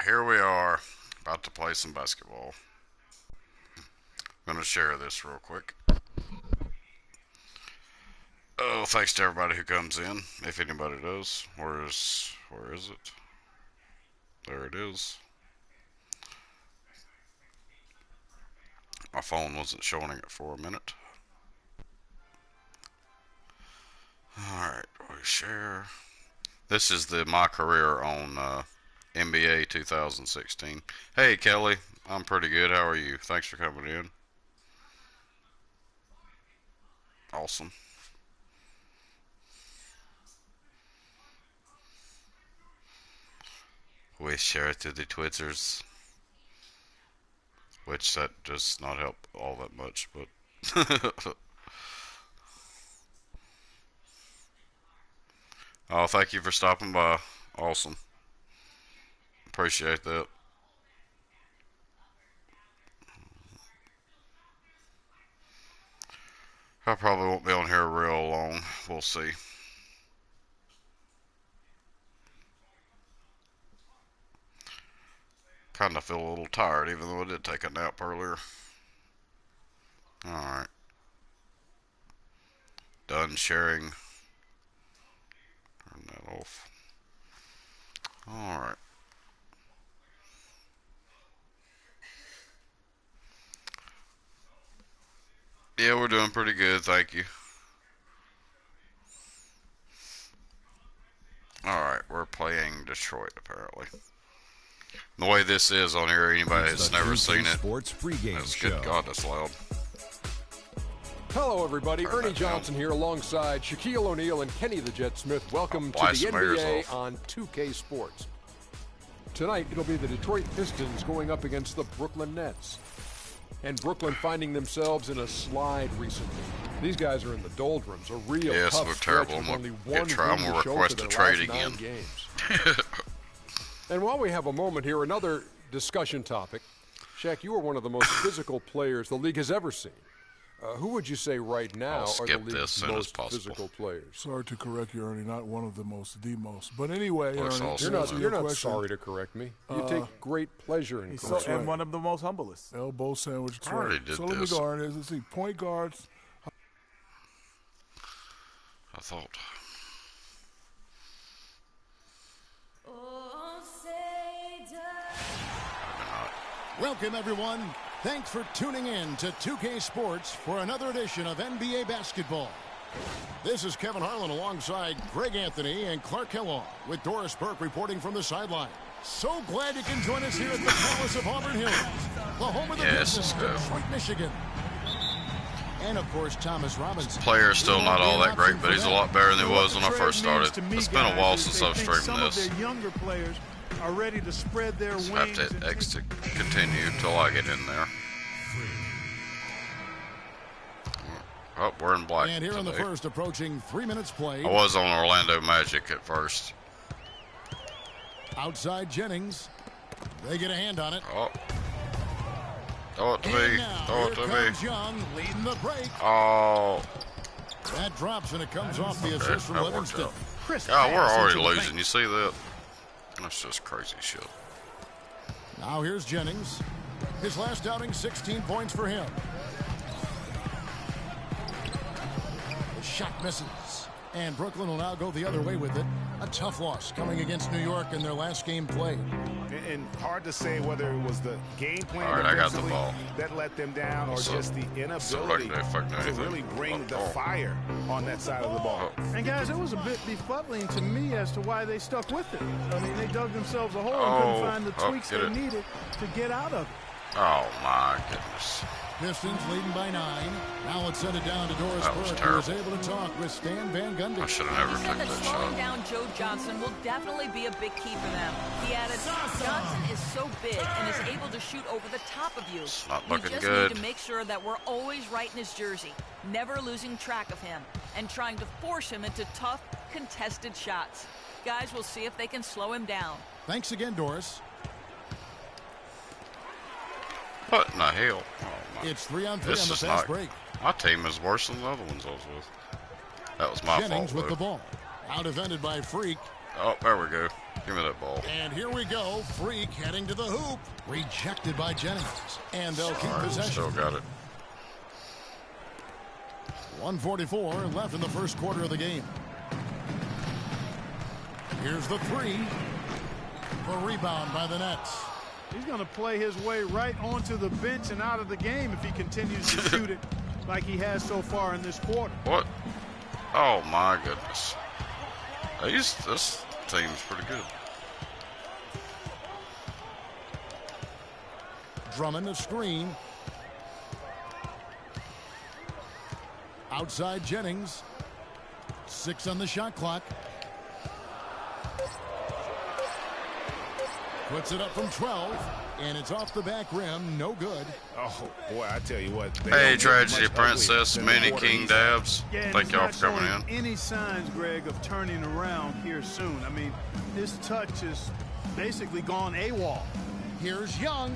here we are, about to play some basketball. I'm going to share this real quick. Oh, thanks to everybody who comes in, if anybody does. Where is it? There it is. My phone wasn't showing it for a minute. Alright, we share. This is my career on NBA 2016. Hey, Kelly. I'm pretty good. How are you? Thanks for coming in. Awesome. We share it to the Twitters. Which that does not help all that much, but... Oh, thank you for stopping by. Awesome. Appreciate that. I probably won't be on here real long. We'll see. Kind of feel a little tired, even though I did take a nap earlier. Alright. Done sharing. Turn that off. Alright. Yeah, we're doing pretty good, thank you. Alright, we're playing Detroit, apparently. The way this is on here, anybody has never seen it. Sports pregame That's show. good God, that's loud. Hello, everybody. Turn Ernie that Johnson down. here alongside Shaquille O'Neal and Kenny the Jet Smith. Welcome to blast the some ears NBA off. on 2K Sports. Tonight, it'll be the Detroit Pistons going up against the Brooklyn Nets. And Brooklyn finding themselves in a slide recently. These guys are in the doldrums, a real Yes, tough we're stretch terrible. with I'm only gonna one I'm win gonna to show request for a their trade last 9 again. games. And while we have a moment here, another discussion topic. Shaq, you are one of the most physical players the league has ever seen. Who would you say right now I'll are the skip this league's soon as most possible. physical players? Sorry to correct you, Ernie. Not one of the most, the most. But anyway, Looks Ernie, awesome. You're not, to you're your not question, sorry to correct me. You take great pleasure in So, correcting. and one of the most humblest. elbow sandwich. I already right. did So let me this. go, Ernie. Let's see. Point guards. I thought. Welcome, everyone. Thanks for tuning in to 2K Sports for another edition of NBA Basketball. This is Kevin Harlan alongside Greg Anthony and Clark Kellogg with Doris Burke reporting from the sideline. So glad you can join us here at the Palace of Auburn Hills, the home of the Yes, Pistons, Detroit, Michigan. And, of course, Thomas Robinson. Player's still not all that great, but he's a lot better than he was when I first started. It's been a while since I've streamed some this. of their younger players are ready to spread their Just have wings. to hit and X take- to continue till I get in there. Oh, we're in black And here in the today. first, approaching 3 minutes played. I was on Orlando Magic at first. Outside Jennings. They get a hand on it. Oh. Throw it to And me. now, Throw it here to comes me. Young leading the break. Oh. That drops and it comes off the Okay, assist from that worked Livingston. out. Chris God, we're pass already into the losing. paint. You see that? That's just crazy shit. Now here's Jennings. His last outing, 16 points for him. The shot misses. And Brooklyn will now go the other way with it. A tough loss coming against New York in their last game played. And hard to say whether it was the game plan All right, I got the defensively ball. that let them down or So- just the so inability like they fucking to anything. really bring the Oh. fire on that side of the ball. Oh. And guys, it was a bit befuddling to me as to why they stuck with it. I mean, they dug themselves a hole and Oh, couldn't find the oh, tweaks get they it. needed to get out of it. Oh my goodness. Pistons leading by 9. Now let's send it down to Doris That was Burke, who was terrible. able to talk with Stan Van Gundy. I should have never He said taken that that slowing shot. down Joe Johnson will definitely be a big key for them. He added, Johnson is so big and is able to shoot over the top of you. It's not We looking just good. need to make sure that we're always right in his jersey, never losing track of him, and trying to force him into tough, contested shots. Guys, we'll see if they can slow him down. Thanks again, Doris. What in the hell? Oh my. It's 3 on 3 This on the is fast not. break. My team is worse than the other ones I was with. That was my Jennings fault. with the Though. ball. Out defended by Freak. Oh, there we go. Give me that ball. And here we go. Freak heading to the hoop. Rejected by Jennings. And they'll keep All right, possession. still got it. 1:44 left in the first quarter of the game. Here's the three. The rebound by the Nets. He's going to play his way right onto the bench and out of the game if he continues to shoot it like he has so far in this quarter. What? Oh my goodness. This team's pretty good. Drummond a screen. Outside Jennings. 6 on the shot clock. Puts it up from 12, and it's off the back rim. No good. Oh, boy, I tell you what. they Hey, don't get Tragedy much Princess, uglier than Mini the quarter King he's Dabs. Yeah, and Thank he's y'all not for coming showing in. any signs, Greg, of turning around here soon. I mean, his touch is basically gone AWOL. Here's Young.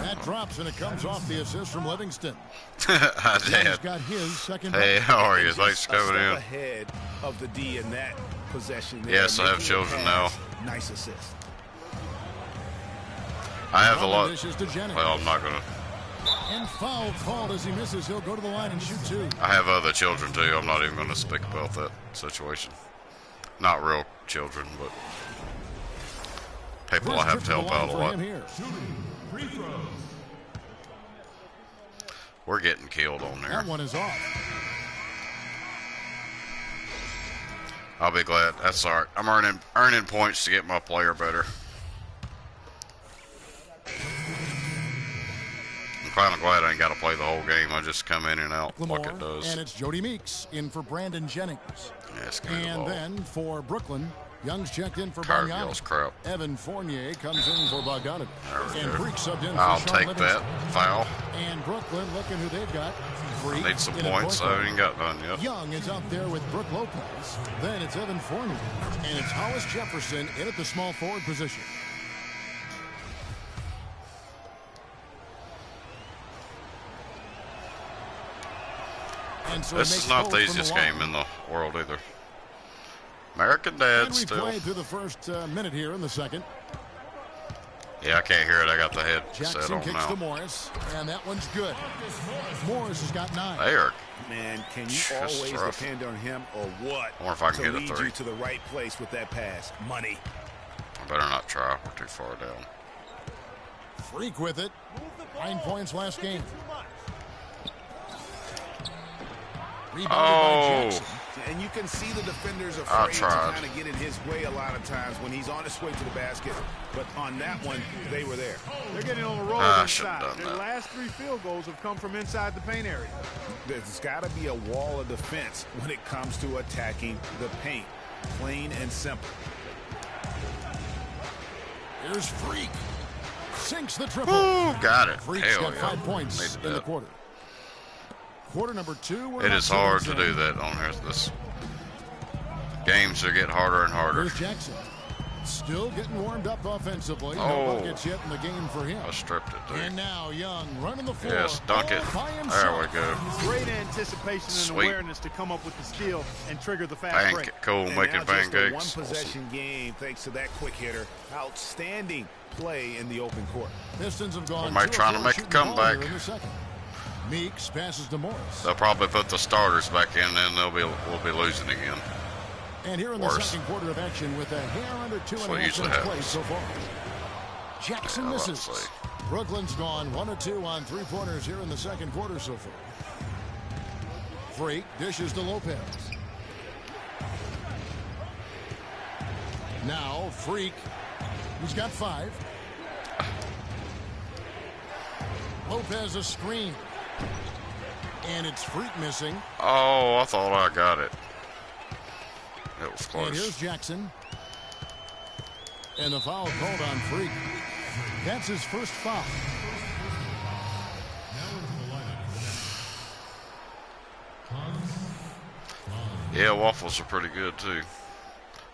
That drops, and it comes off the assist from Livingston. Hi, Young's Dad. got his second. Hey, bucket. how are you? just Thanks for a coming step in. ahead of the D in that possession. There, Yes, I have making a children now. pass. Nice assist. I have a Drummond lot. dishes to Jennings. Well, I'm not gonna. And foul called as he misses. He'll go to the line and shoot 2. I have other children too. I'm not even gonna speak about that situation. Not real children, but people I First have trip to help the line out a for lot. him here. We're getting killed on there. That one is off. I'll be glad. That's all right. I'm earning points to get my player better. I'm kind of glad I ain't got to play the whole game. I just come in and out like it Lamar, does. and it's Jody Meeks in for Brandon Jennings. Yes, give me the And ball. then for Brooklyn, Young's checked in for Tired Bogdanovich. y'all's crap. Evan Fournier comes in for Bogdanovich. There we And go. Freak subbed in for I'll Sean take Livingston. that foul. And Brooklyn looking who they've got. Freak I need some in at points. point I guard. ain't got none yet. Young is out there with Brooke Lopez. Then it's Evan Fournier. And it's Hollis Jefferson in at the small forward position. And so he This makes is not both the from easiest line. game in the world either. American And Dad we still. played through the first minute here in the second. Yeah, I can't hear it. I got the headset Jackson on kicks to now. Morris, and that one's good. Morris has got 9. They are. Man, can you That's always rough. depend on him or what I wonder if I can to get a lead 3. you to the right place with that pass? Money. I better not try. We're too far down. Freak with it. 9 points last game. Rebounded by Oh. Jackson. And you can see the defenders I afraid to tried. kind of get in his way a lot of times when he's on his way to the basket. But on that one, they were there. They're getting on the roll I should've inside. done Their that. last 3 field goals have come from inside the paint area. There's got to be a wall of defense when it comes to attacking the paint. Plain and simple. Here's Freak. Sinks the triple. Ooh, got it. Freak's Hell got yeah. 5 points Needed in the that. quarter. Quarter number 2. we're It up is hard to 7-7. do that on here. This games are getting harder and harder. Here's Jackson. Still getting warmed up offensively. Oh. No buckets yet in the game for him. I stripped it, And dude. now Young running the floor. Yes, dunk it. all by There himself. we go. Great anticipation and Sweet. awareness to come up with the steal and trigger the fast Pancake, break. cool, And making now just a pancakes. one-possession game thanks to that quick hitter. Outstanding play in the open court. Pistons have gone Well, 2 trying to of 4 make a shooting the ball comeback. here in the second. Meeks passes to Morris. They'll probably put the starters back in, and we'll be losing again. And here in the Worse. second quarter of action with a hair under 2.5 what minutes usually played happens. so far. Jackson Yeah, I was misses. about to say. Brooklyn's gone 1 of 2 on 3-pointers here in the second quarter so far. Freak dishes to Lopez. Now Freak, he's got 5. Lopez a screen. And it's Freak missing. Oh, I thought I got it. It was And here's close. Jackson. And the foul called on Freak. That's his first foul. Yeah, waffles are pretty good too.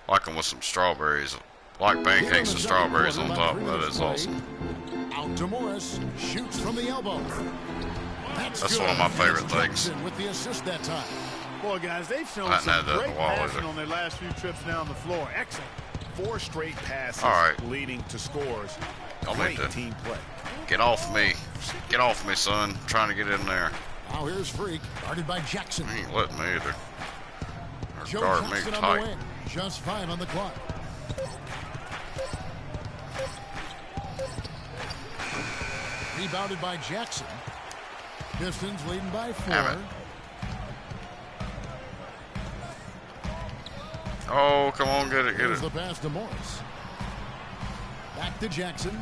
Like them with some strawberries. Like pancakes and strawberries on top. That is awesome. Out to Morris. Shoots from the elbow. That's That's good. one of my And favorite it's things. Jackson with the assist that time. Boy, guys, they've shown I hadn't some had that in great a while passing either. on their last few trips down the floor. Excellent. 4 straight passes All right. leading to scores. Y'all Great need to team play. get off me. Get off me, son. I'm trying to get in there. Now here's Freak, guarded by Jackson. He ain't letting me either. Or Joe guard me Johnson on the tight. wing. Just 5 on the clock. Rebounded by Jackson. Pistons leading by 4. Damn it. Oh, come on, get it, get Here's it. the pass to Morris. Back to Jackson.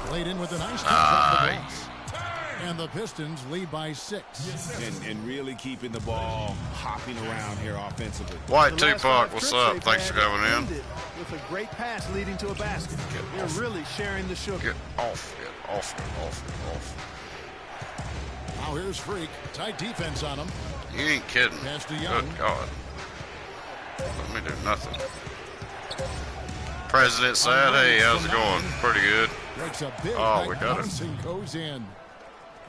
Played in with a nice touch off the glass. And the Pistons lead by 6. And really keeping the ball hopping around here offensively. White The last Tupac, 5 what's trips up? they've Thanks for had coming in. ended with a great pass leading to a basket. They're really sharing the sugar. Get off it, off it, off it, off Now here's Freak. Tight defense on him. it. You ain't kidding. Pass to Young. Good God. Let me do nothing. President said, hey, how's it going? Pretty good. Breaks a big Oh, height we got it. bouncing goes in.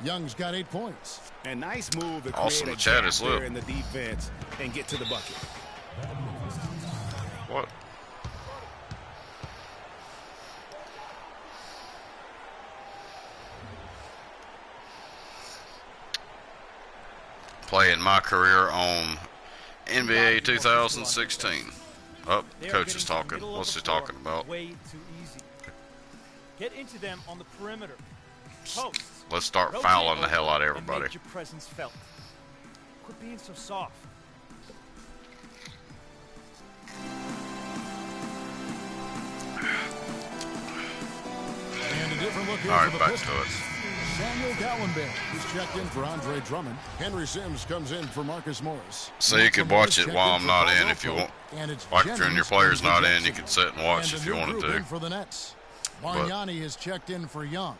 Young's got 8 points. And nice move to Also, create the a chat gap is there lit. in the defense and get to the bucket. What? Playing my career on NBA 2016. Oh, coach is talking. What's he talking about? Way too easy. Get into them on the perimeter. Posts. Let's start Rotate fouling the hell out of over and everybody. make your presence felt. Quit being so soft. And a different look here All for right, the back Pistons. to it. Samuel Gallenberg is checked in for Andre Drummond. Henry Sims comes in for Marcus Morris. So you can watch it while I'm not in if you want. And it's Like if your Jennings player's in for not in, you Jackson. can sit and watch And if a you new wanted group in to. for the Nets. Bargnani is checked in for Young.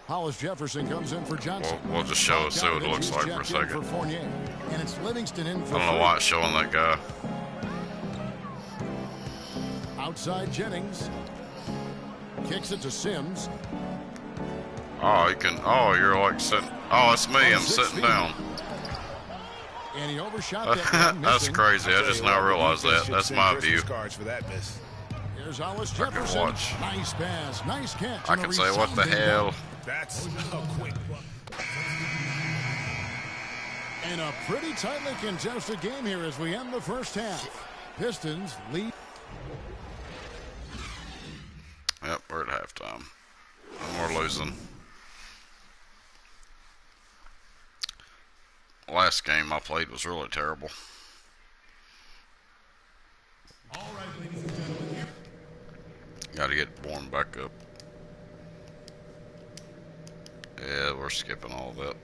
Hollis Jefferson comes in for Johnson. We'll just show us, see what it looks like for a Checked in second. Fournier. And it's Livingston in for I don't know why it's showing that guy. outside Jennings. Kicks it to Sims. Oh, you can. Oh, you're like sitting. Oh, it's me. I'm 6 sitting feet. down. And he overshot that one, That's missing. crazy. I just now realized that. Defense That's should my send view. Christmas cards for that miss. Here's Hollis I can Jefferson. watch. Nice pass. Nice catch. I and a can say, what the resounding hell? dunk. That's a quick one. And a pretty tightly contested game here as we end the first half. Pistons lead. Yep, we're at halftime. And we're losing. Last game I played was really terrible. Got to get warmed back up. Yeah, we're skipping all that.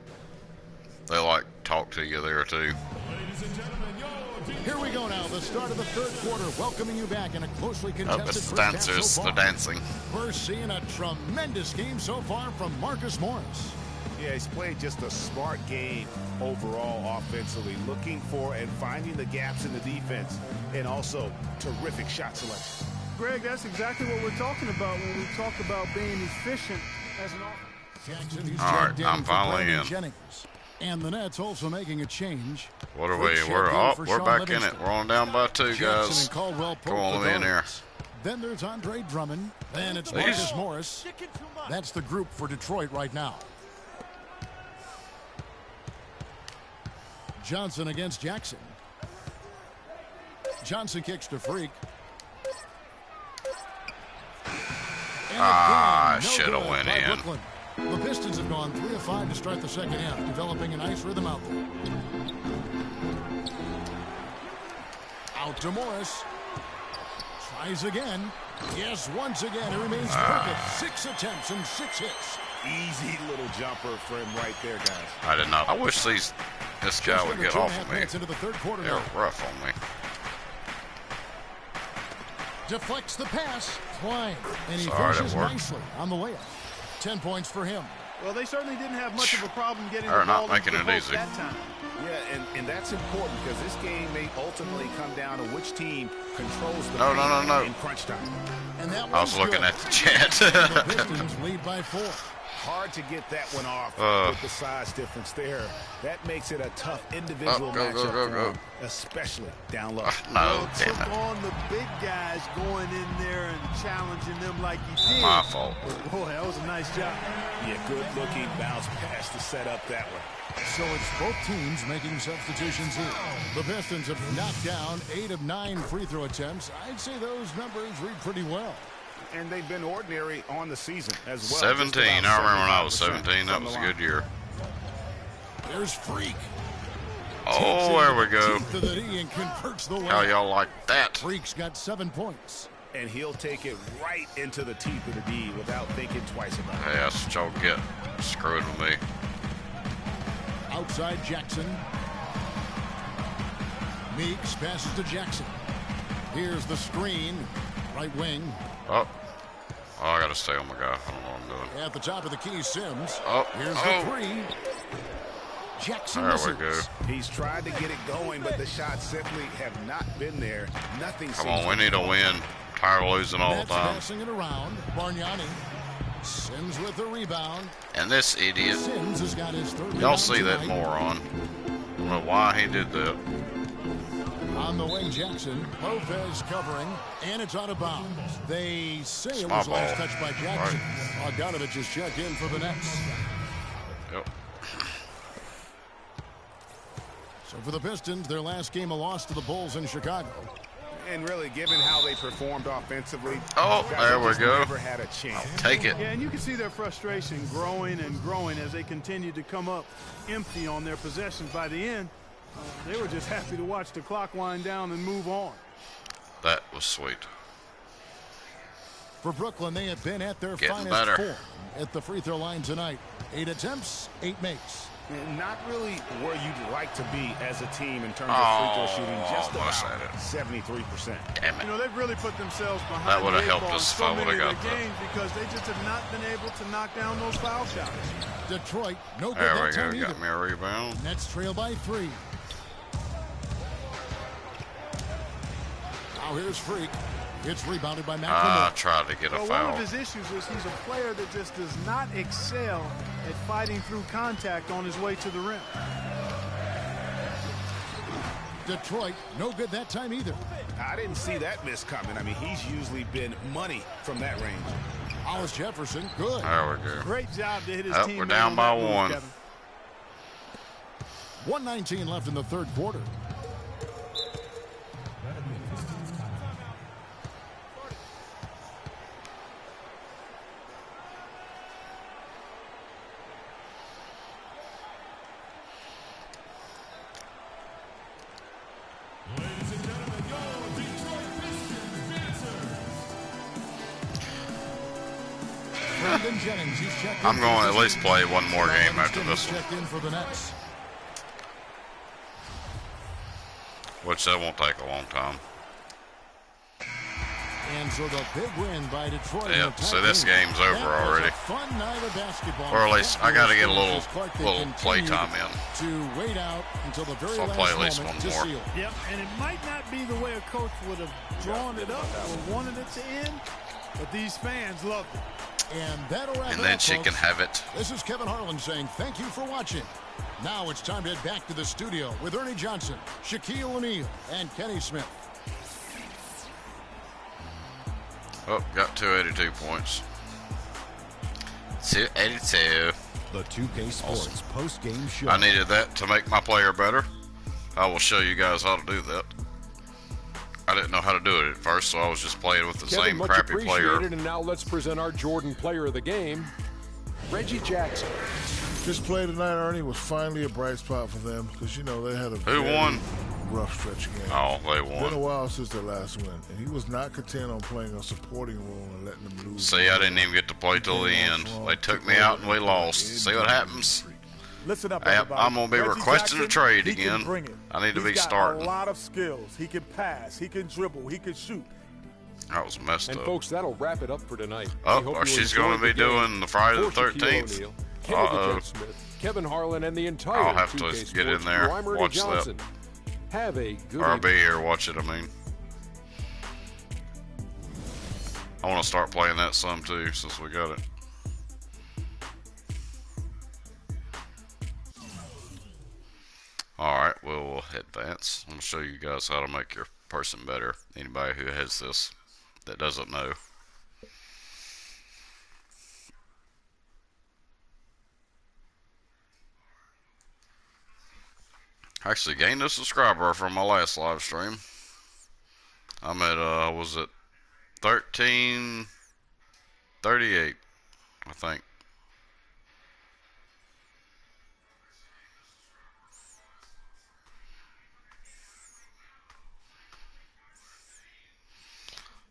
They like talk to you there too. Here we go now. The start of the third quarter. Welcoming you back in a closely Oh, contested it's first half dancers. so They're far. dancing. We're seeing a tremendous game so far from Marcus Morris. Yeah, he's played just a smart game overall offensively, looking for and finding the gaps in the defense, and also terrific shot selection. Greg, that's exactly what we're talking about when we talk about being efficient as an offense. Jackson, he's All right, checked in I'm for finally Brandon in. Jennings. And the Nets also making a change. What are Quick we? check We're in up. for We're Sean back in Livingston. it. We're on down by 2, Jackson guys. and Caldwell Come on, poke let me in the there. guards. Then there's Andre Drummond. Then it's These- Marcus Morris. Chicken too much. That's the group for Detroit right now. Johnson against Jackson. Johnson kicks to Freak. And again, no shoulda good went by in. Brooklyn. The Pistons have gone 3 of 5 to start the second half, developing a nice rhythm out there. Out to Morris. Tries again. Yes, once again, he remains perfect. 6 attempts and 6 hits. Easy little jumper for him right there, guys. I did not. I wish this guy Just would under get 2.5 off of me. minutes into the third quarter They're now. rough on me. Deflects the pass. Klein. And he Sorry, that finishes worked. nicely on the layup. 10 points for him. Well, they certainly didn't have much of a problem getting They're the not ball into making the it post easy. that time. Yeah, and that's important because this game may ultimately come down to which team controls the No, no, no, no. in crunch time. And that I was looking good. at the chat. The Pistons lead by 4. Hard to get that one off with the size difference there. That makes it a tough individual matchup for him, especially down low. No, damn took it. on the big guys going in there and challenging them like he did. My fault. Boy, that was a nice job. Yeah, good-looking bounce pass to set up that one. So it's both teams making substitutions here. The Pistons have knocked down 8 of 9 free throw attempts. I'd say those numbers read pretty well. And they've been ordinary on the season as well. 17. I remember when I was 17. That was a good year. There's Freak. Oh, there we go. To the D and converts the How layup. y'all like that? Freak's got 7 points. And he'll take it right into the teeth of the D without thinking twice about it. Hey, that's what y'all get. Screwed with me. Outside Jackson. Meeks passes to Jackson. Here's the screen. Right wing. Oh, I gotta stay on my guy. I don't know what I'm doing. At the top of the key, Sims. Oh, Here's oh. the 3. Jackson There misses. we go. He's tried to get it going, but the shots simply have not been there. Nothing Come seems on, we need to win. Tired of losing all the Nets time. passing it around. Bargnani. Sims with the rebound. And this idiot, Sims has got his third y'all rebound see that tonight. moron. I don't know why he did that. On the wing, Jackson. Lopez covering, and it's out of bounds. They say it my was last ball. touched by Jackson. Bogdanovich has checked in for the Nets. Yep. So for the Pistons, their last game a loss to the Bulls in Chicago. And really, given how they performed offensively, Oh, guys there we just go. never had a chance. Take it. Yeah, and you can see their frustration growing and growing as they continue to come up empty on their possessions. By the end, they were just happy to watch the clock wind down and move on. That was sweet. For Brooklyn, they have been at their Getting finest better. form at the free throw line tonight. 8 attempts, 8 makes. And not really where you'd like to be as a team in terms of free throw shooting. Just almost about had it. 73%. Damn You it. know, they've really put themselves behind That would've the eight helped ball in us if so I would've many of got their that. games because they just have not been able to knock down those foul shots. Detroit, no good There that we go. time either. Got me a rebound. Nets trail by 3. Now here's Freak. It's rebounded by I McLemore. tried to get a Well, one foul. of his issues is he's a player that just does not excel at fighting through contact on his way to the rim. Detroit, no good that time either. I didn't see that miss coming. I mean, he's usually been money from that range. Hollis Jefferson, good. There we go. Great job to hit his Up, teammate we're down on by that move, 1. Kevin. 1:19 left in the third quarter. Brandon Jennings, he's checked in I'm for going to the at least Pistons. play one more game after Livingston this is one, checked in for the Nets. which that won't take a long time. And so the big win by Detroit. in Yep, the so tight this game. game's over That was already. a fun night of basketball. Or at least I got to get a little Clark, they play continue time in. to wait out until the very So I'll last play at least moment one to more. seal. Yep, and it might not be the way a coach would have drawn it up or wanted it to end, but these fans loved it. And that'll wrap And it then up, she folks. can have it. This is Kevin Harlan saying thank you for watching. Now it's time to head back to the studio with Ernie Johnson, Shaquille O'Neal, and Kenny Smith. Oh, got 282 points. 282. The 2K Sports post-game show. I needed that to make my player better. I will show you guys how to do that. I didn't know how to do it at first, so I was just playing with the Kevin, same much crappy appreciated. player. And now let's present our Jordan player of the game, Reggie Jackson. This play tonight, Ernie, was finally a bright spot for them because, you know, they had a Who very won? rough stretch game. Oh, they It's been a won. while since their last win, and he was not content on playing a supporting role and letting them lose. See, I didn't even get to play till the end. They took me out and we lost. See what happens? Listen up, Hey, everybody. I'm gonna be Reggie requesting a Jackson, trade he can again. bring it. I need to He's be got starting. a lot of skills. He can pass. He can dribble. He can shoot. That was messed And up. folks, that'll wrap it up for tonight. We Oh, hope or you she's enjoyed going to be the game. doing the Friday the For Shaquille 13th. O'Neal, Kenny the Uh-oh. Jet Smith, Kevin Harlan, and the entire I'll have to 2K get in Sports there, crew, I'm Ernie watch that. Johnson. Have a good Or evening. be here, watch it, I mean. I want to start playing that some too, since we got it. we'll advance. I'm going to show you guys how to make your person better. Anybody who has this that doesn't know. I actually gained a subscriber from my last live stream. I'm at, was it 1338, I think.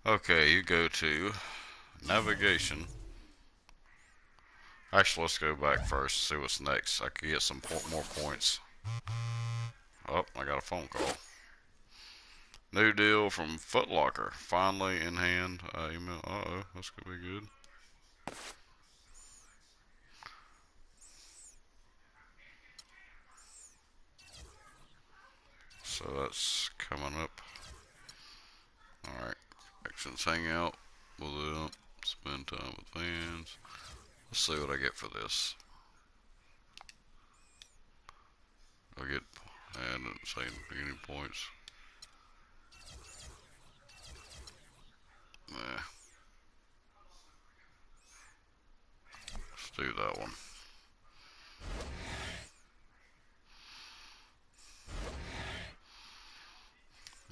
Okay, you go to navigation. Actually, let's go back first, see what's next. I could get some more points. Oh, I got a phone call. New deal from Foot Locker. Finally in hand. Email. Uh-oh, that's gonna be good. So that's coming up. Alright. Actions Hangout. With them. Spend time with fans. Let's see what I get for this. I get, and it's saying beginning points. Nah. Let's do that one.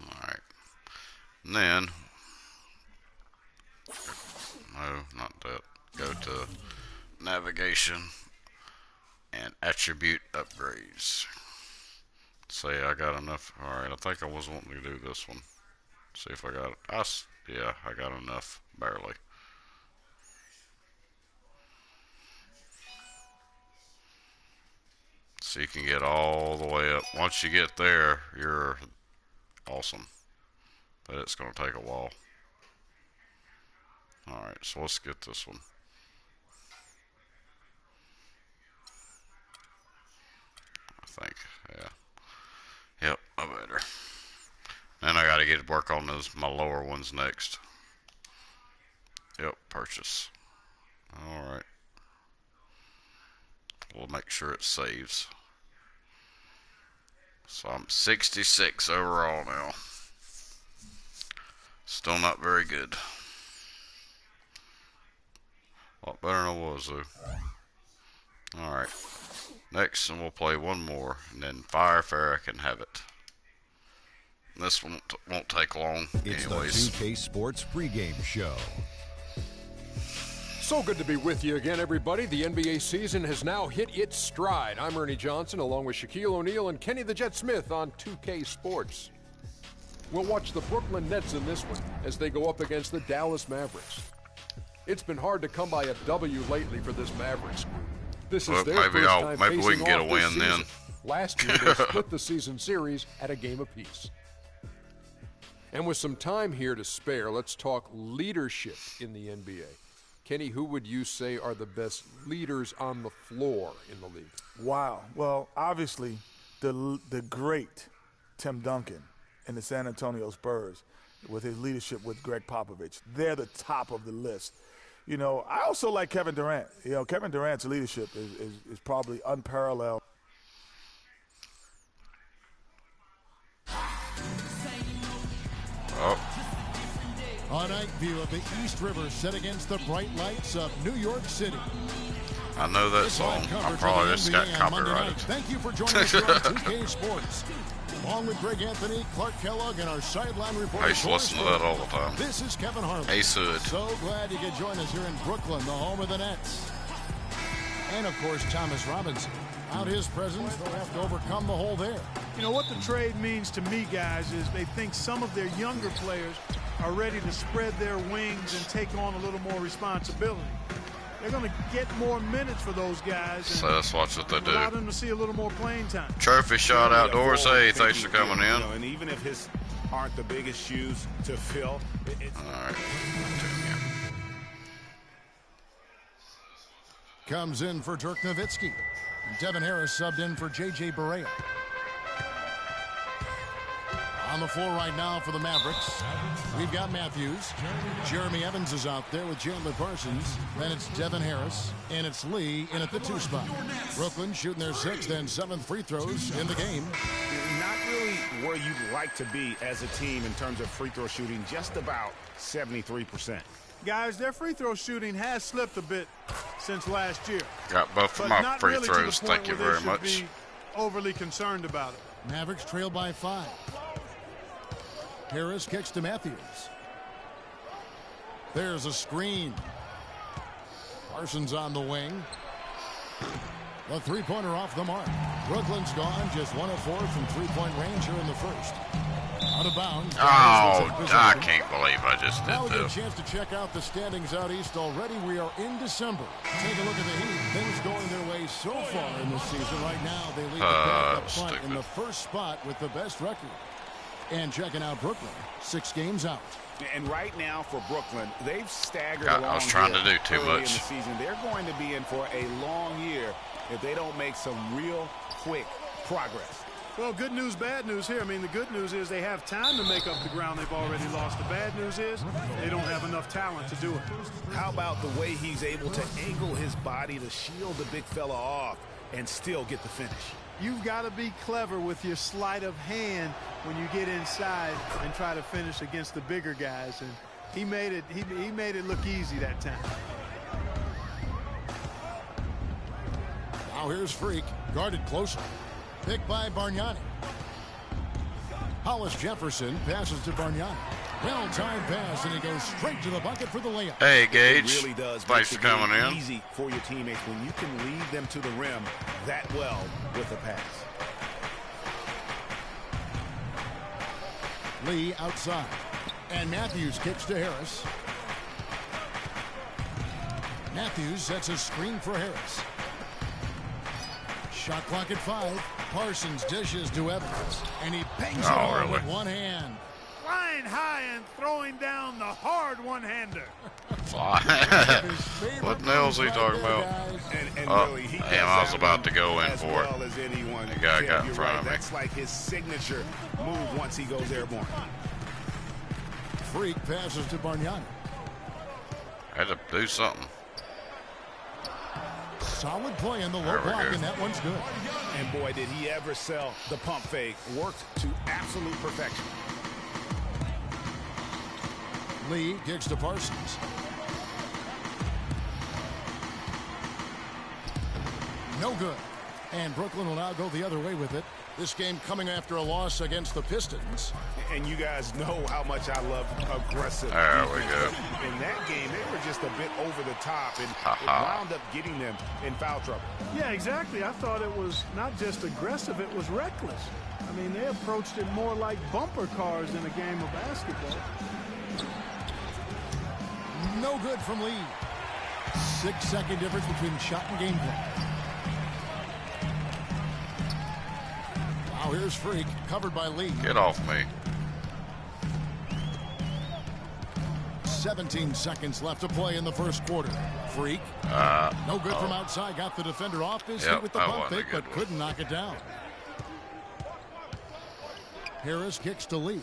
Alright. And then, no, not that. Go to navigation and attribute upgrades. Say I got enough. Alright, I think I was wanting to do this one. See if I got it. Yeah, I got enough. Barely. So you can get all the way up. Once you get there, you're awesome. But it's going to take a while. Alright, so let's get this one. I think, yeah. Yep, I better. Then I gotta get to work on my lower ones next. Yep, purchase. Alright. We'll make sure it saves. So I'm 66 overall now. Still not very good. A lot better than I was though. Alright. Next, and we'll play one more, and then Firefarer can have it. This one won't take long. It's anyways. the 2K Sports pregame show. So good to be with you again, everybody. The NBA season has now hit its stride. I'm Ernie Johnson, along with Shaquille O'Neal and Kenny the Jet Smith on 2K Sports. We'll watch the Brooklyn Nets in this one as they go up against the Dallas Mavericks. It's been hard to come by a W lately for this Mavericks group. This is their first time maybe we can get a facing off win this then. season. Last year, they split the season series at a game apiece. And with some time here to spare, let's talk leadership in the NBA. Kenny, who would you say are the best leaders on the floor in the league? Wow. Well, obviously, the great Tim Duncan and the San Antonio Spurs with his leadership with Greg Popovich. They're the top of the list. You know, I also like Kevin Durant. You know, Kevin Durant's leadership is probably unparalleled. Oh. A night view of the East River set against the bright lights of New York City. I know that song. I probably just got copyrighted. Thank you for joining us here on 2K Sports. Along with Greg Anthony, Clark Kellogg, and our sideline reporter. I used to listen to that all the time. This is Kevin Harlan. Ace Hood. So glad you could join us here in Brooklyn, the home of the Nets. And, of course, Thomas Robinson. Without his presence, they'll have to overcome the hole there. You know, what the trade means to me, guys, is they think some of their younger players are ready to spread their wings and take on a little more responsibility. They're going to get more minutes for those guys. So let's watch what they do. Allow them to see a little more playing time. Trophy shot outdoors. Hey, thanks for coming in. You know, and even if his aren't the biggest shoes to fill, All right. Comes in for Dirk Nowitzki. Devin Harris subbed in for J.J. Barea. On the floor right now for the Mavericks, we've got Matthews. Jeremy Evans is out there with Chandler Parsons. Then it's Devin Harris, and it's Lee in at the 2 spot. Brooklyn shooting their 6th and 7th free throws in the game. really where you'd like to be as a team in terms of free throw shooting, just about 73%. Guys, their free throw shooting has slipped a bit since last year. Got both of my free throws. Thank you very much. Be overly concerned about it. Mavericks trail by 5. Harris kicks to Matthews. There's a screen. Parsons on the wing. The three-pointer off the mark. Brooklyn's gone just 1 of 4 from three-point range here in the first. Out of bounds. Oh, I can't believe I just did now we get a this. chance to check out the standings out east already. We are in December. Take a look at the Heat. Things going their way so far in this season. Right now, they lead the pack up front in the first spot with the best record. And checking out Brooklyn, 6 games out. And right now for Brooklyn, they've staggered God, along I was trying to do too early much. in the season. They're going to be in for a long year if they don't make some real quick progress. Well, good news, bad news here. I mean, the good news is they have time to make up the ground they've already lost. The bad news is they don't have enough talent to do it. How about the way he's able to angle his body to shield the big fella off and still get the finish? You've got to be clever with your sleight of hand when you get inside and try to finish against the bigger guys. And he made it look easy that time. Now here's Freak, guarded closer. Picked by Bargnani. Hollis Jefferson passes to Bargnani. Well-timed pass, and he goes straight to the bucket for the layup. Hey, Gage. It really does Thanks for coming in. easy for your teammates when you can lead them to the rim that well with a pass. Lee outside. And Matthews kicks to Harris. Matthews sets a screen for Harris. Shot clock at 5. Parsons dishes to Evans. And he bangs it home with one hand. Flying high and throwing down the hard one-hander. What the hell's he talking about? Damn, I was about to go in for it. The guy got in front of me. That's like his signature move once he goes airborne. Freak passes to Bargnani. Had to do something. Solid play in the low block, and that one's good. And boy, did he ever sell the pump fake. Worked to absolute perfection. Lee kicks to Parsons. No good. And Brooklyn will now go the other way with it. This game coming after a loss against the Pistons. And you guys know how much I love aggressive There we defense. go. In that game, they were just a bit over the top, and it wound up getting them in foul trouble. Yeah, exactly. I thought it was not just aggressive, it was reckless. I mean, they approached it more like bumper cars in a game of basketball. No good from Lee. 6-second difference between shot and game play. Now here's Freak, covered by Lee. Get off me. 17 seconds left to play in the first quarter. Freak. No good from outside. Got the defender off his feet with the pump fake, but couldn't knock it down. Harris kicks to Lee.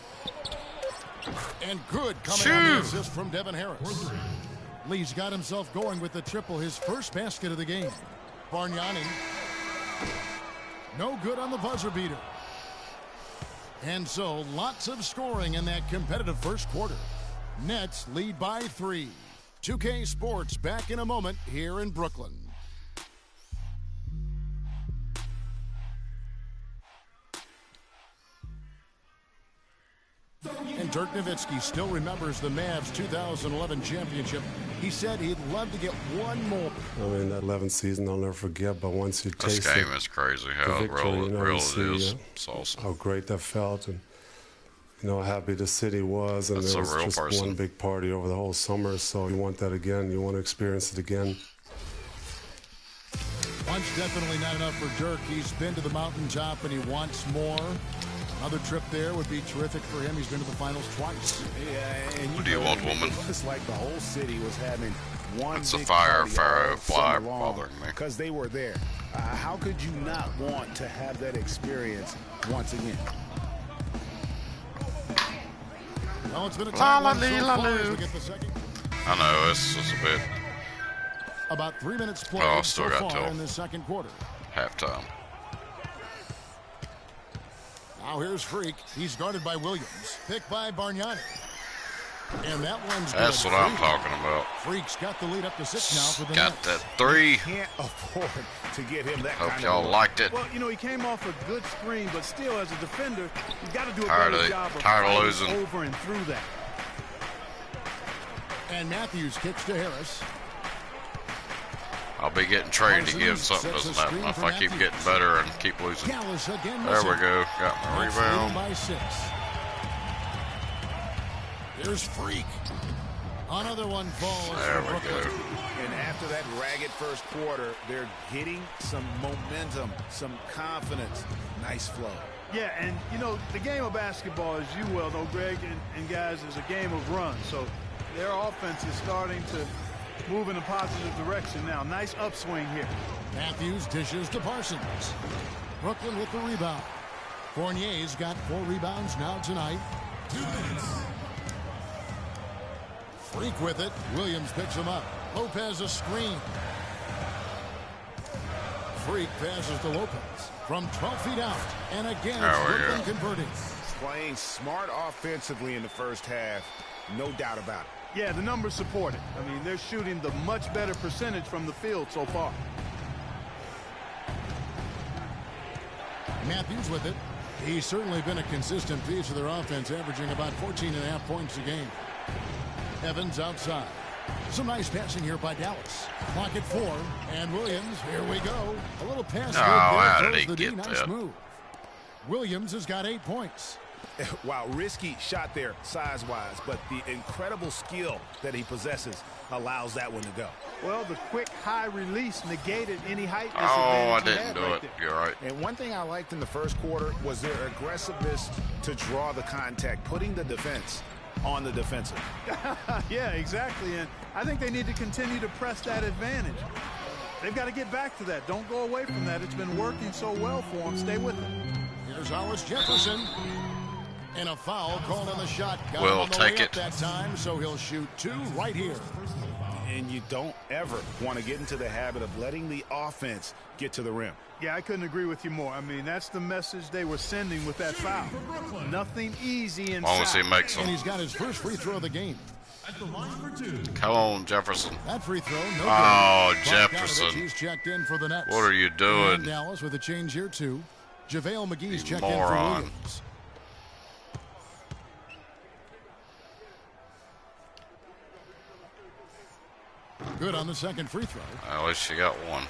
And good coming on the assist from Devin Harris. Lee's got himself going with the triple, his first basket of the game. Bargnani. No good on the buzzer beater. And so lots of scoring in that competitive first quarter. Nets lead by 3. 2K Sports back in a moment here in Brooklyn. And Dirk Nowitzki still remembers the Mavs 2011 championship. He said he'd love to get one more. I mean, that 11th season I'll never forget, but once you taste This game is crazy how real it is. It's awesome. How great that felt, and you know, how happy the city was, and there was just one big party over the whole summer, so you want that again. You want to experience it again. Once definitely not enough for Dirk. He's been to the mountaintop and he wants more. Another trip there would be terrific for him. He's been to the finals twice. Yeah, and What do you want, woman? It's like the whole city was having one It's a big fire party pharaoh all fly summer long bothering me. because they were there. How could you not want to have that experience once again? Well, it's been a time so far as we get the second. I know, it's just a bit. About 3 minutes played Still so got far till in the second quarter. halftime. Now here's Freak. He's guarded by Williams. Picked by Bargnani. And that one's good. That's what I'm talking about. Freak's got the lead up to 6 now for the Got Nets. that 3. Can't afford to get him that Hope kind y'all of liked it. Well, you know, he came off a good screen, but still, as a defender, you got to do a Tired better of it. job of Tired of fighting losing. over and through that. And Matthews kicks to Harris. I'll be getting traded to give something doesn't happen if I keep getting better and keep losing. Gallus again. There we go. Got my rebound. By 6. Here's Freak. Another one falls. There we Brooklyn. go. And after that ragged first quarter, they're getting some momentum, some confidence. Nice flow. Yeah, and, you know, the game of basketball, as you well know, Greg and guys, is a game of runs. So their offense is starting to move in a positive direction now. Nice upswing here. Matthews dishes to Parsons. Brooklyn with the rebound. Fournier's got 4 rebounds now tonight. 2 minutes. Freak with it. Williams picks him up. Lopez a screen. Freak passes to Lopez from 12 feet out. And again, Brooklyn converting. Playing smart offensively in the first half. No doubt about it. Yeah, the numbers support it. I mean, they're shooting the much better percentage from the field so far. Matthews with it. He's certainly been a consistent piece of their offense, averaging about 14.5 points a game. Evans outside. Some nice passing here by Dallas. Clock at 4. And Williams, here we go. A little pass. How did he get nice that? move. Williams has got 8 points. Wow, risky shot there size-wise, but the incredible skill that he possesses allows that one to go. Well, the quick high release negated any height I disadvantage. didn't do it. You're right. And one thing I liked in the first quarter was their aggressiveness to draw the contact, putting the defense on the defensive. Yeah, exactly. And I think they need to continue to press that advantage. They've got to get back to that. Don't go away from that. It's been working so well for them. Stay with it. Here's Hollis Jefferson. And a foul called on the shot. Got him We'll on the take way up it. that time, so he'll shoot 2 right here. And you don't ever want to get into the habit of letting the offense get to the rim. Yeah, I couldn't agree with you more. I mean, that's the message they were sending with that foul. Nothing easy inside. Long as he makes them. And he's got his first free throw of the game. Come on, Jefferson. That free throw, no Oh, good. Jefferson. He's checked in for the Nets. What are you doing? And Dallas with a change here, too. JaVale McGee's checked moron. in for Williams. Good on the second free throw. At least you got one.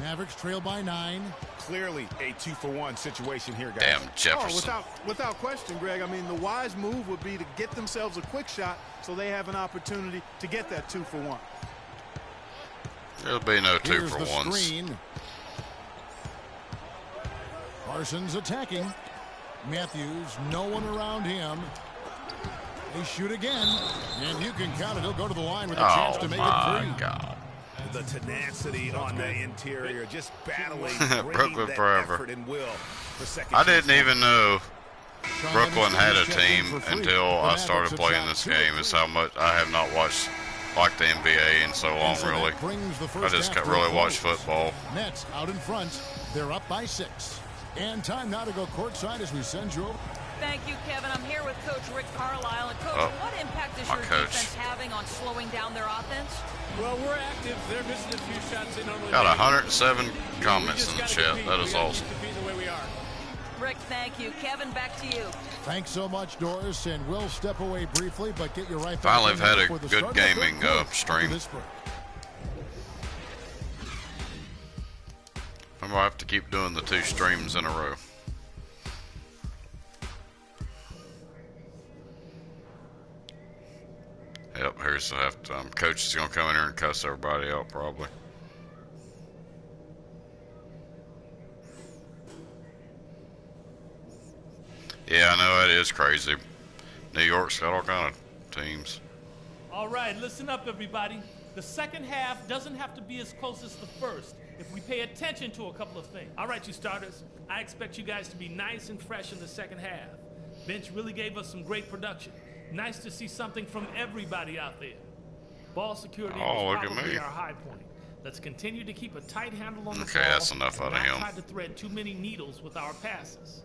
Mavericks trail by 9. Clearly a 2-for-1 situation here, guys. Damn Jefferson. Oh, without question, Greg. I mean, the wise move would be to get themselves a quick shot so they have an opportunity to get that 2-for-1. There'll be no Here's the 2-for-1s. screen. Parsons attacking. Matthews, no one around him. They shoot again, and you can count it. He'll go to the line with a chance to make it 3. God. The tenacity on the interior, just battling, Brooklyn that forever. effort and will for second I didn't chance. even know Sean Brooklyn had a Livingston checked in team for free. until The I started Mavericks playing have this shot game. 2 It's how much I have not watched like the NBA in so long, And so that really. brings the I first just half to a really watch close. football. Nets out in front. They're up by 6. And time now to go courtside as we send you over. Thank you, Kevin. I'm here with Coach Rick Carlisle. And, Coach, Oh, what impact is my your coach. defense having on slowing down their offense? Well, we're active. They're missing a few shots they normally Got make. 107 We comments just in the gotta chat. compete. That We is gotta awesome. compete the way we are. Rick, thank you. Kevin, back to you. Thanks so much, Doris, and we'll step away briefly, but get you right back. Finally in have had a for the good start of the third gaming, quarter after stream. this break. I'm gonna have to keep doing the 2 streams in a row. Yep, here's the halftime. Coach is gonna come in here and cuss everybody out probably. Yeah, I know it is crazy. New York's got all kind of teams. All right, listen up, everybody. The second half doesn't have to be as close as the first if we pay attention to a couple of things. All right, you starters, I expect you guys to be nice and fresh in the second half. Bench really gave us some great production. Nice to see something from everybody out there. Ball security was look at probably me. our high point. Let's continue to keep a tight handle on the ball. Okay, that's enough out of him. Not try to thread too many needles with our passes.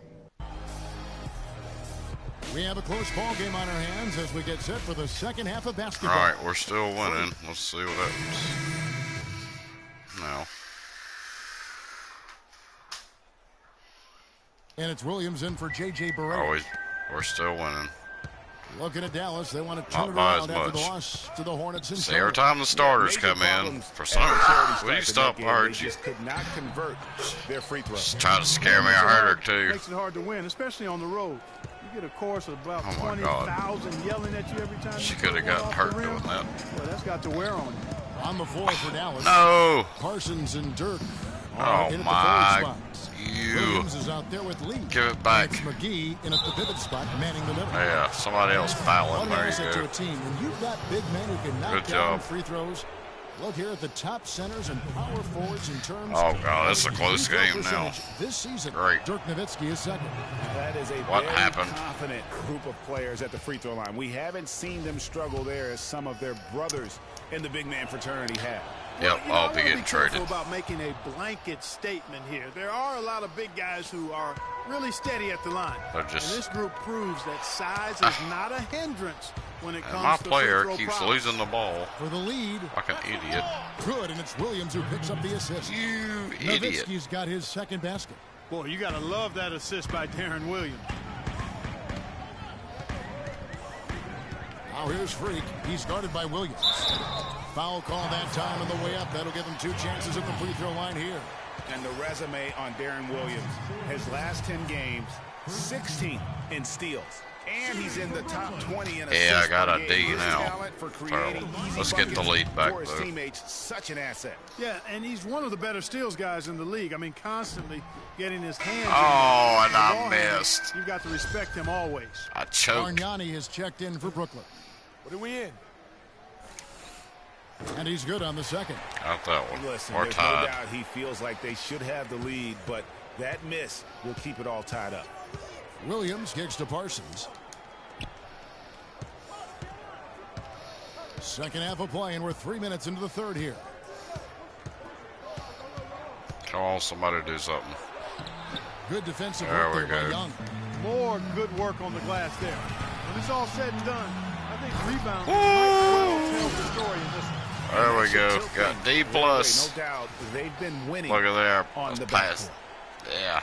We have a close ball game on our hands as we get set for the second half of basketball. All right, we're still winning. Let's see what happens now. And it's Williams in for J.J. Barea. Oh, we're still winning. Looking at Dallas, they want to turn it Not by around as after the much. loss to the Hornets. See, every time the starters come in, for some will you stop? I heard you. Just could not convert their free throws. Just try to scare me. I heard her too. Makes it hard to win, especially on the road. You get a chorus of about Oh my 20,000 yelling at you every time. She you could have go gotten off hurt the rim. doing that. Well, that's got to wear on you. On the floor for Dallas. No. Parsons and Dirk. Oh in at my. the forward spots. You. Williams is out there with Lee. Give it back. And it's McGee in at the pivot spot, manning the middle. Yeah, somebody else fouling. There you To go. a team. When you've got big men who can knock Good down job. free throws, look here at the top centers and power forwards in terms Oh, God, this is a of close free throw game now. percentage this season. Great. Dirk Nowitzki is second. That is a What very happened? confident group of players at the free throw line. We haven't seen them struggle there as some of their brothers in the big man fraternity have. Yep, You know, I'll I be wanna getting careful traded. about making a blanket statement here. There are a lot of big guys who are really steady at the line. They're just- and this group proves that size is not a hindrance when it And comes my to player free throw keeps problems. losing the ball For the lead. like an idiot. Good, and it's Williams who picks up the assist. You idiot. Nowitzki's got his second basket. Boy, you got to love that assist by Darren Williams. Now here's Freak. He's guarded by Williams. Foul call that time on the way up. That'll give him 2 chances at the free throw line here. And the resume on Darren Williams, his last 10 games, 16 in steals. And he's in the top 20 in assists. Yeah, I got per a game. D His now. talent for creating easy Let's get the buckets lead back, for his though. teammates, such an asset. Yeah, and he's one of the better steals guys in the league. I mean, constantly getting his hands. Oh, in and the I ball handle. missed. You've got to respect him always. I choked. Bargnani has checked in for Brooklyn. What are we in? And he's good on the second. Got that one. Listen, We're there's no tied. doubt he feels like they should have the lead, but that miss will keep it all tied up. Williams kicks to Parsons. Second half of play, and we're 3 minutes into the third here. Come on, somebody do something. Good defensive There work we there by go. Young. More good work on the glass there. When it's all said and done, I think rebound Woo! might well tell the story in this one. There we go. Got D plus. No doubt they've been winning. Look at there. On the Pass. backcourt. Yeah.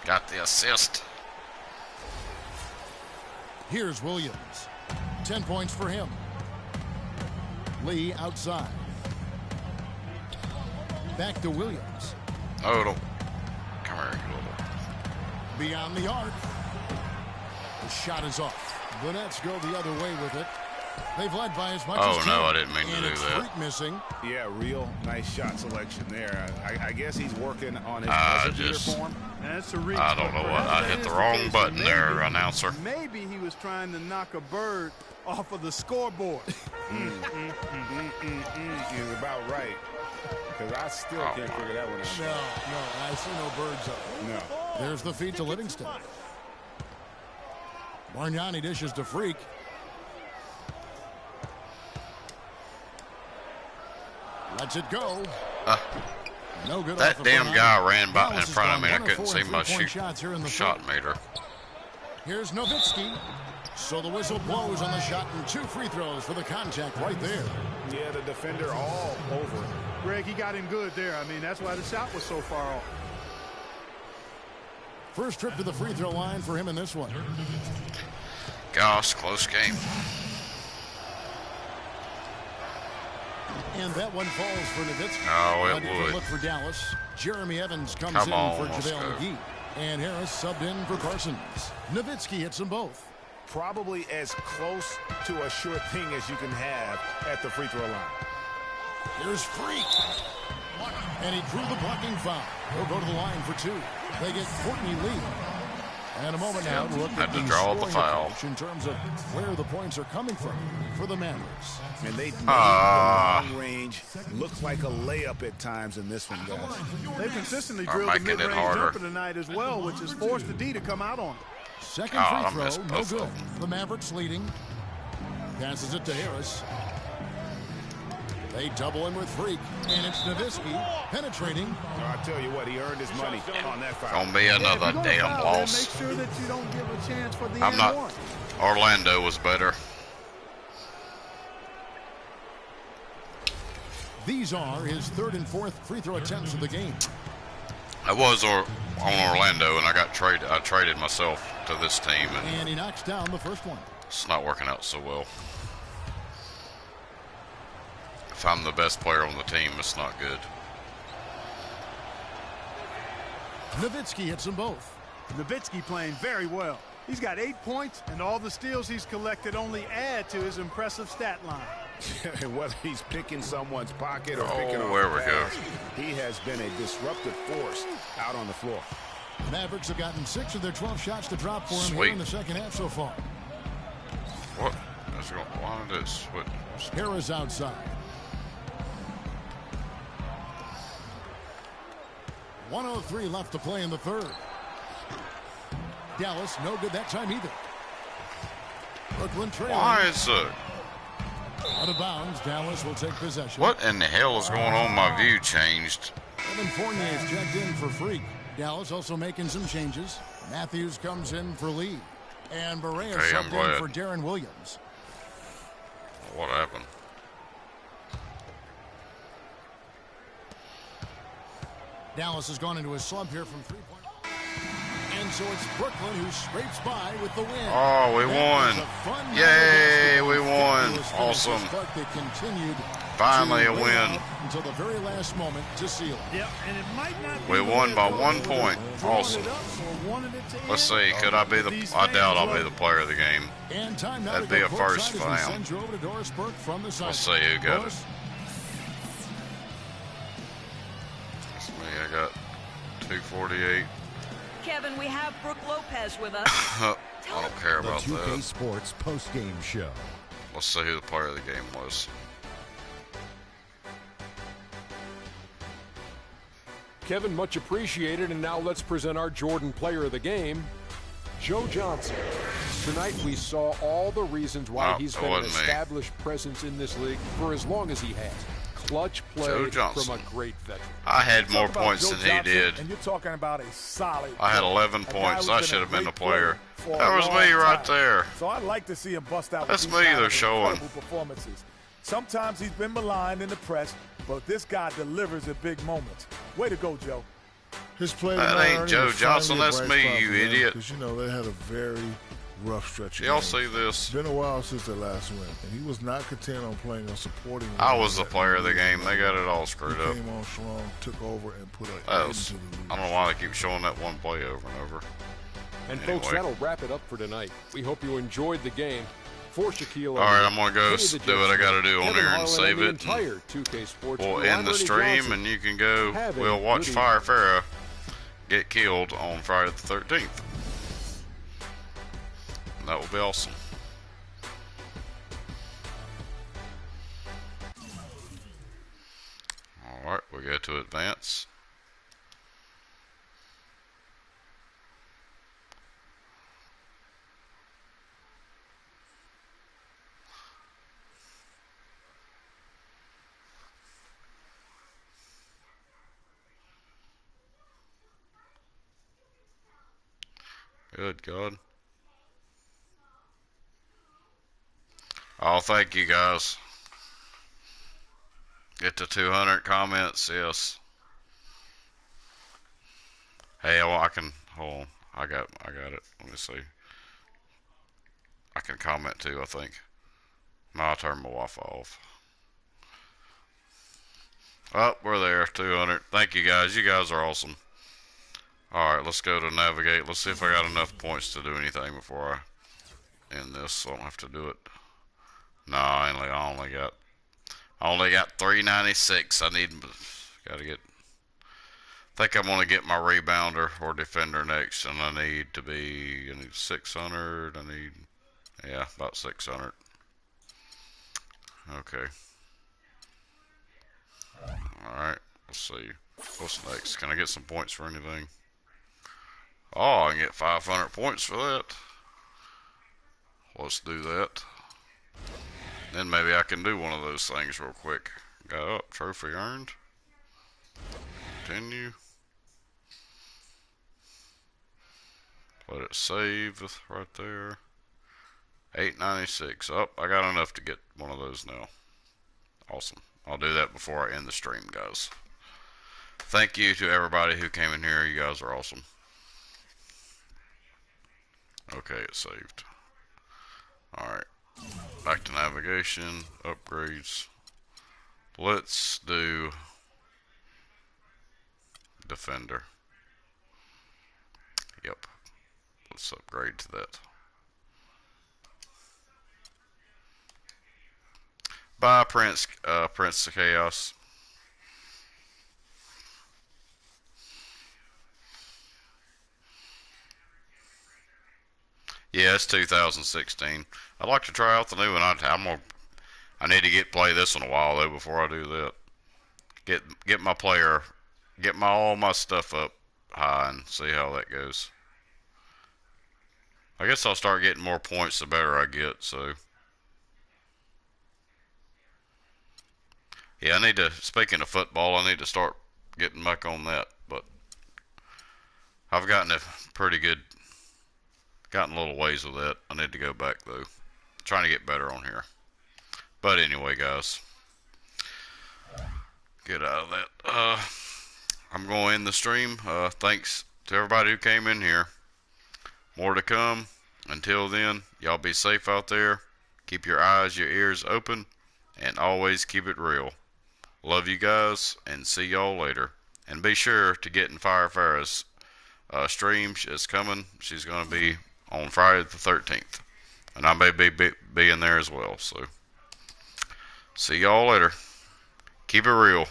Got the assist. Here's Williams. 10 points for him. Lee outside. Back to Williams. Oh, don't. Come here, you little. Beyond the arc. The shot is off. The Nets go the other way with it. They've led by as much as 10. Oh, no, I didn't mean to And do it's that. Freak missing. Yeah, real nice shot selection there. I guess he's working on his just- form. And that's a reach. I don't know what. I hit the wrong button there, announcer. Maybe he was trying to knock a bird off of the scoreboard. You're about right. Because I still can't figure that one out. No, I see no birds up. No. There's the feed to Livingston. Bargnani dishes to Freak. Lets it go. No good. That off the damn front guy line. ran by in Dallas has front of gone me. I 1 of couldn't 4 see my three-point shots here in the shot third. meter. Here's Nowitzki. So the whistle blows on the shot and 2 free throws for the contact right there. Yeah, the defender all over it. Greg, he got him good there. I mean, that's why the shot was so far off. First trip to the free throw line for him in this one. Gosh, close game. And that one falls for Nowitzki. Oh, it A different would. look for Dallas. Jeremy Evans comes Come in on, for let's JaVale go. McGee. And Harris subbed in for Parsons. Nowitzki hits them both. Probably as close to a sure thing as you can have at the free throw line. Here's Freak. And he drew the blocking foul. He'll go to the line for 2. They get Courtney Lee. And a moment now to look Had at to the draw the scoring foul. approach in terms of where the points are coming from for the Mavericks. And they made the long range look like a layup at times in this one, guys. They've consistently Are drilled the making it mid-range harder. jumper tonight as well, which has forced the D to come out on them. Second Oh, I free throw, missed no both of good. The Mavericks leading. Passes it to Harris. They double him with Freak, and it's Nowitzki penetrating. I tell you what, he earned his money on that foul. Gonna be another damn loss. Make sure that you don't give a chance for the I'm not. N1. Orlando was better. These are his 3rd and 4th free throw attempts of the game. I was on Orlando, and I got traded. I traded myself to this team, and he knocks down the first one. It's not working out so well. If I'm the best player on the team, it's not good. Nowitzki hits them both. Nowitzki playing very well. He's got 8 points, and all the steals he's collected only add to his impressive stat line. Whether he's picking someone's pocket or picking off there we go. He has been a disruptive force out on the floor. Mavericks have gotten 6 of their 12 shots to drop for him here in the second half so far. What? That's going. Why did it switch? Harris outside. 1:03 left to play in the 3rd. Dallas no good that time either. Brooklyn trailing. Why is it? Out of bounds. Dallas will take possession. What in the hell is going on? My view changed. Evan Fournier's checked in for Freak. Dallas also making some changes. Matthews comes in for Lee. And Barea subbed in for Darren Williams. What happened? Dallas has gone into a slump here from 3-point. And so it's Brooklyn who scrapes by with the win. Oh, we won. Yay, we won. Awesome. They continued finally a win. Until the very last moment to seal it. Yep, and it might not we won by 1 point. Awesome. Let's see, could I be the... I doubt I'll be the player of the game. That'd be a first for them. Let's see who got it. That's me, I got 248. Kevin, we have Brooke Lopez with us. I don't care about the 2K that. Sports post-game show. Let's see who the player of the game was. Kevin, much appreciated. And now let's present our Jordan player of the game, Joe Johnson. Tonight we saw all the reasons why he's been an established presence in this league for as long as he has. Clutch play from a great veteran. I had more points than he did. And you're talking about a solid. I had 11 points. I should have been the player. That was me right there. So I'd like to see him bust out. That's me they're showing. Performances. Sometimes he's been maligned in the press, but this guy delivers at big moments. Way to go, Joe. His play that ain't Joe Johnson. That's me, you idiot. Because, you know, they had a very rough stretch. Y'all see this? It's been a while since their last win, and he was not content on playing a supporting role. I was the player of the game. They got it all screwed up. He came on strong, took over, and put it into the lead. I don't know why they keep showing that one play over and over. And folks, that'll wrap it up for tonight. We hope you enjoyed the game. For Shaquille. All right, I'm gonna go do what I got to do on here and save it. We'll end the stream, and you can go. We'll watch Fire Farah get killed on Friday the 13th. That will be awesome. All right, we go to advance. Good God. Oh, thank you guys. Get to 200 comments, yes. Hey, well, I can, hold on. I got it. Let me see. I can comment too, I think. No, I'll turn my Wi-Fi off. Oh, we're there, 200. Thank you guys. You guys are awesome. Alright, let's go to navigate. Let's see if I got enough points to do anything before I end this, so I don't have to do it. No, I only got 396. I think I'm gonna get my rebounder or defender next, and I need 600. Yeah, about 600. Okay. Alright, let's see. What's next? Can I get some points for anything? Oh, I can get 500 points for that. Let's do that. Then maybe I can do one of those things real quick. Got up. Trophy earned. Continue. Let it save right there. 896. Oh, I got enough to get one of those now. Awesome. I'll do that before I end the stream, guys. Thank you to everybody who came in here. You guys are awesome. Okay, it saved. Alright. Back to navigation. Upgrades. Let's do Defender. Yep. Let's upgrade to that. Bye, Prince of Chaos. Yeah, it's 2016. I'd like to try out the new one. I need to play this one a while though before I do that. Get my player, all my stuff up high and see how that goes. I guess I'll start getting more points the better I get. So yeah, I need to. Speaking of football, I need to start getting back on that. But I've gotten a pretty good. Gotten a little ways with that. I need to go back though. Trying to get better on here. But anyway, guys, get out of that. I'm going to end the stream. Thanks to everybody who came in here. More to come. Until then, y'all be safe out there. Keep your eyes, your ears open, and always keep it real. Love you guys, and see y'all later. And be sure to get in Fire Farrah's stream. It's coming. She's going to be on Friday the 13th. And I may be in there as well. So, see y'all later. Keep it real.